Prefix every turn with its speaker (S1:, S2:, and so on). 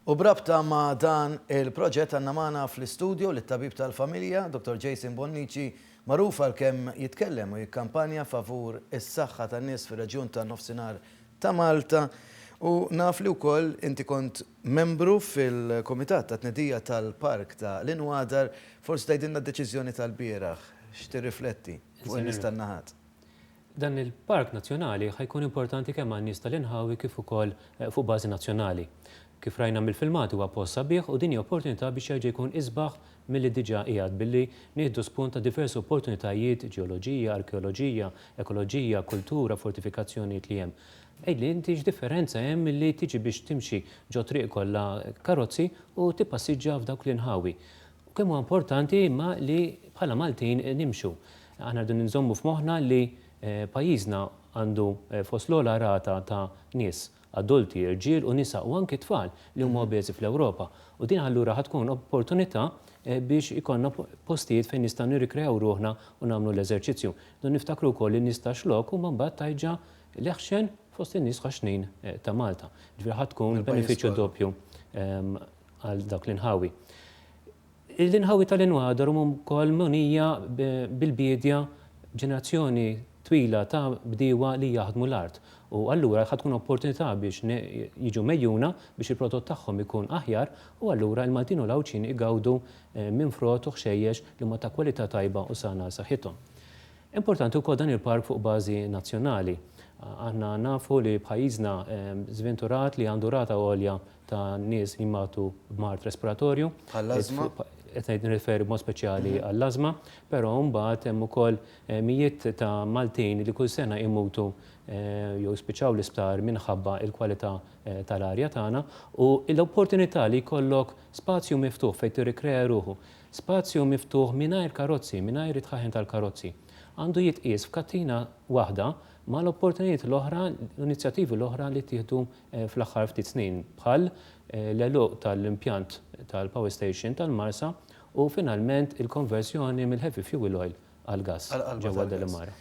S1: U brabta ma' dan il-proġett għandna magħna fl-istudju lit-tabib tal-familja, Dr. Jason Bonnici, magħruf għalkemm jitkellem u jikkampanja favur is-saħħa tan-nies fir-reġjun tan-nofsinhar ta' Malta. U naf li wkoll inti kont membru fil-Kumitat ta' Tnedija tal-Park ta' l-Inwadar, forsi tgħidilna d-deċiżjoni tal-bieraħ, x'tirrifletti fuq in-nies tan-naħat.
S2: Dan il-Park Nazzjonali ħajkun importanti kemm għan-nies tal-Inħawi kif ukoll fuq bażi nazzjonali. Kif rajna mill-filmati huwa post sabiħ u din hija opportunità biex jerġa' jkun isbaħ milli diġà qiegħed billi nieħdu spunt ta' diversi opportunitajiet, ġeoloġija, arkeoloġija, ekoloġija, kultura, fortifikazzjonijiet li hemm. Ejli inti x'differenza hemm milli tiġi biex timxi ġo triq kollha karozzi u tippassiġġa f'dawk l-inħawi. Kemm huwa importanti imma li bħala Maltin nimxu. Aħna rridu nżommu f'moħħna li pajjiżna għandu fost l-ogħla rata ta' nies adulti, irġiel u nisa u anke tfal li huma obeżi fl-Ewropa. U din allura ħatkun opportunità biex ikonna postijiet fejn nistgħu nirrikreaw ruħna u nagħmlu l-eżerċizzju. Niftakru wkoll li nista' xlok u mbagħad tajġa l-eħxen fost in-nies ħaxnin ta' Malta. Ġifieri ħatkun benefiċċju doppju għal dak l-inħawi. L-inħawi tal-Inwadar huma wkoll monija bil-bidja ġenerazzjoni twila ta' bdiewa li jaħdmu l-art. U allura ħatkun opportunità biex jiġu mejjuna biex il-prodott tagħhom ikun aħjar u allura l-Maltin u l-Awċin igawdu minn frott u ħxejjex li huma ta' kwalità tajba u sana saħħithom. Importanti wkoll dan il-park fuq bażi nazzjonali. Aħna nafu li bħajjiżna żventurat li għandu rata għolja ta' nies li matu b'mart respiratorju.
S1: Għall-ażma?
S2: Qed nirreferi b'mod speċjali għall-ażma, però mbagħad hemm ukoll mijiet ta' Maltin li kull sena imutu jew spiċċaw l-isptar minħabba l-kwalità tal-arja tagħna u l-opportunità li jkollok spazju miftuħ fejn tirrikrea ruħu, spazju miftuħ mingħajr karozzi, mingħajr it-tħaħħen tal-karozzi. Għandu jitqies f'kattina waħda ma' l-opportunitajiet l-oħra, l-inizjattivi l-oħra li tieħdu fl-aħħar ftit snin bħal l-eluq tal-impjant tal-Power Station tal-Marsa u finalment il-konversjoni mill-heavy fuel oil għal gas ġewwa Delamara.